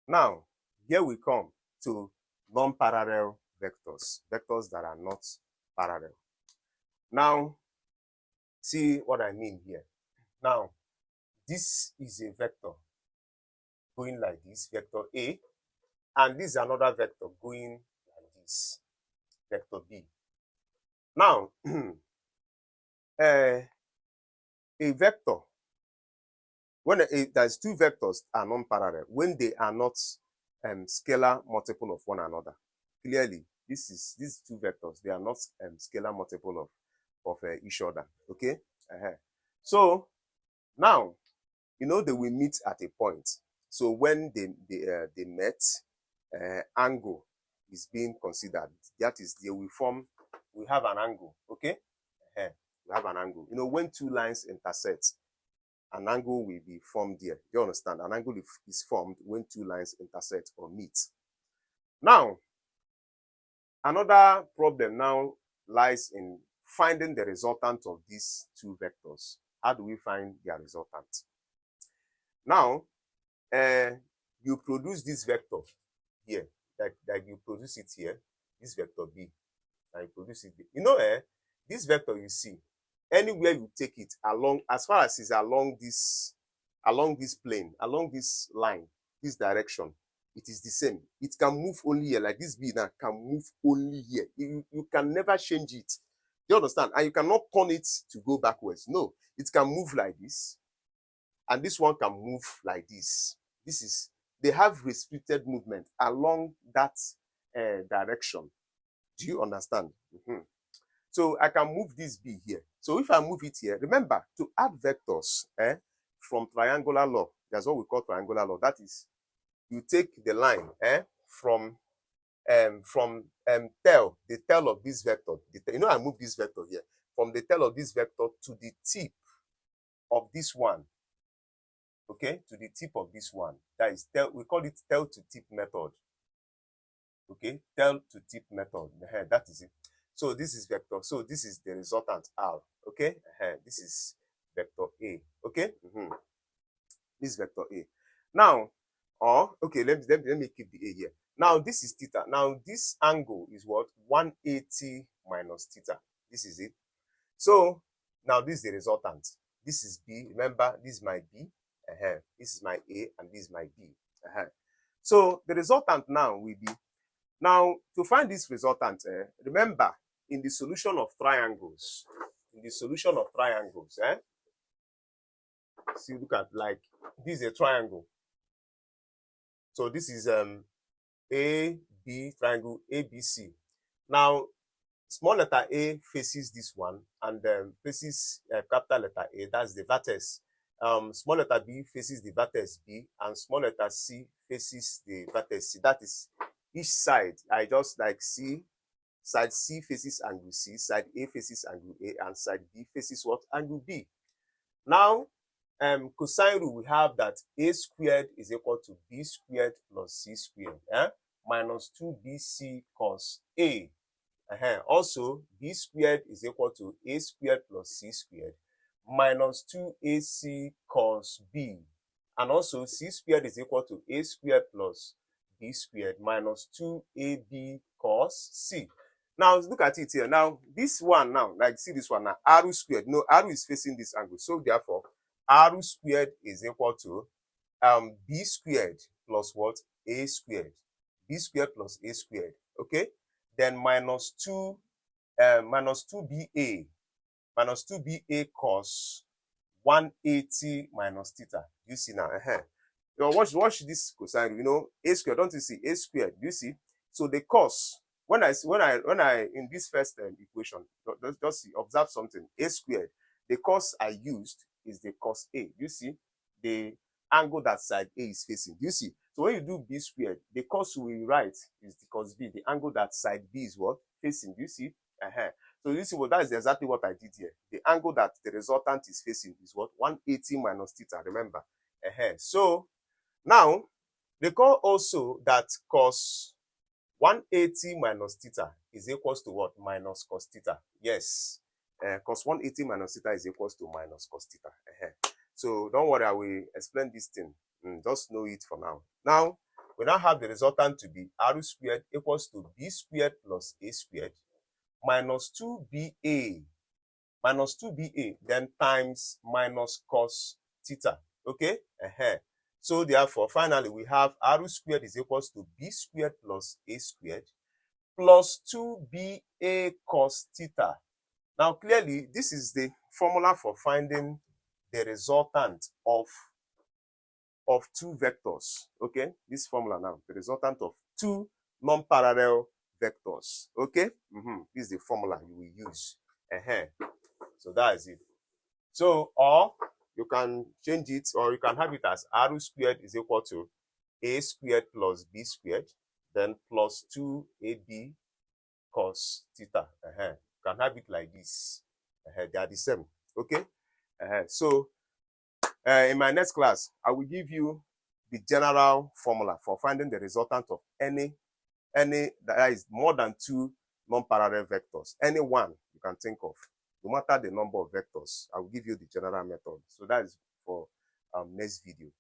Now, here we come to non-parallel vectors, vectors that are not parallel. Now, see what I mean here. Now, this is a vector going like this, vector A, and this is another vector going like this, vector B. Now, a vector, when there's two vectors are non-parallel, when they are not scalar multiple of one another. Clearly, these two vectors, they are not scalar multiple of each other. Okay. So now, you know, they will meet at a point. So when they met, angle is being considered. That is, they will form. We have an angle. Okay. We have an angle. You know, when two lines intersect, an angle will be formed there. You understand? An angle is formed when two lines intersect or meet. Now, another problem now lies in finding the resultant of these two vectors. How do we find their resultant? Now, you produce this vector here, like you produce it here, this vector B, and you produce it. You know, this vector you see, anywhere you take it along, as far as it's along this plane, along this line, this direction, it is the same. It can move only here, like this B now can move only here. You can never change it. You understand? And you cannot turn it to go backwards. No, it can move like this, and this one can move like this. They have restricted movement along that direction. Do you understand? So I can move this B here. So if I move it here, remember to add vectors from triangular law. That's what we call triangular law. That is, you take the line from tail, the tail of this vector. You know, I move this vector here from the tail of this vector to the tip of this one. Okay, to the tip of this one. That is tail. We call it tail to tip method. Okay, tail to tip method. That is it. So this is vector. So this is the resultant R. Okay, this is vector A. Okay, this is vector A. Now, okay, let me keep the A here. Now this is theta. Now this angle is what? 180 minus theta. This is it. So now this is the resultant. This is B. Remember, this is my B. This is my A, and this is my B. So the resultant now will be, now to find this resultant, remember, in the solution of triangles, see, look at, like, this is a triangle. So this is A, B, triangle ABC. Now, small letter A faces this one, and faces capital letter A, that's the vertex. Small letter B faces the vertex B, and small letter C faces the vertex C. That is each side. I just like see, side C faces angle C, side A faces angle A, and side B faces what? Angle B. Now, cosine rule, we have that A squared is equal to B squared plus C squared, minus 2BC cos A. Also, B squared is equal to A squared plus C squared minus 2AC cos B. And also, C squared is equal to A squared plus B squared minus 2AB cos C. Now, look at it here. Now, this one now, like, see this one now, R squared. No, R is facing this angle. So, therefore, R squared is equal to B squared plus what? A squared. B squared plus A squared. Okay? Then minus 2BA. Minus 2BA cos 180 minus theta. You see now? Now watch this cosine. You know, A squared. Don't you see? A squared. You see? So the cos, when I in this first equation, just see, observe something. A squared. The cos I used is the cos A. You see? The angle that side A is facing. You see? So when you do B squared, the cos we write is the cos B. The angle that side B is what? Facing. You see? So you see, well, that is exactly what I did here. The angle that the resultant is facing is what? 180 minus theta, remember? So now, they call also that cos 180 minus theta is equals to what? Minus cos theta. Yes. Cos 180 minus theta is equals to minus cos theta. So don't worry, I will explain this thing. Just know it for now. Now, we now have the resultant to be r squared equals to b squared plus a squared minus 2ba minus 2ba, then times minus cos theta. Okay? So therefore, finally, we have r squared is equals to b squared plus a squared plus 2ba cos theta. Now, clearly, this is the formula for finding the resultant of two vectors. Okay? This formula now, the resultant of two non-parallel vectors. Okay? This is the formula you will use. So that is it. So, or you can change it, or you can have it as r squared is equal to a squared plus b squared, then plus 2ab cos theta. You can have it like this. They are the same. Okay? So, in my next class, I will give you the general formula for finding the resultant of any that is more than two non-parallel vectors. Any one you can think of. No matter the number of vectors, I will give you the general method. So that is for next video.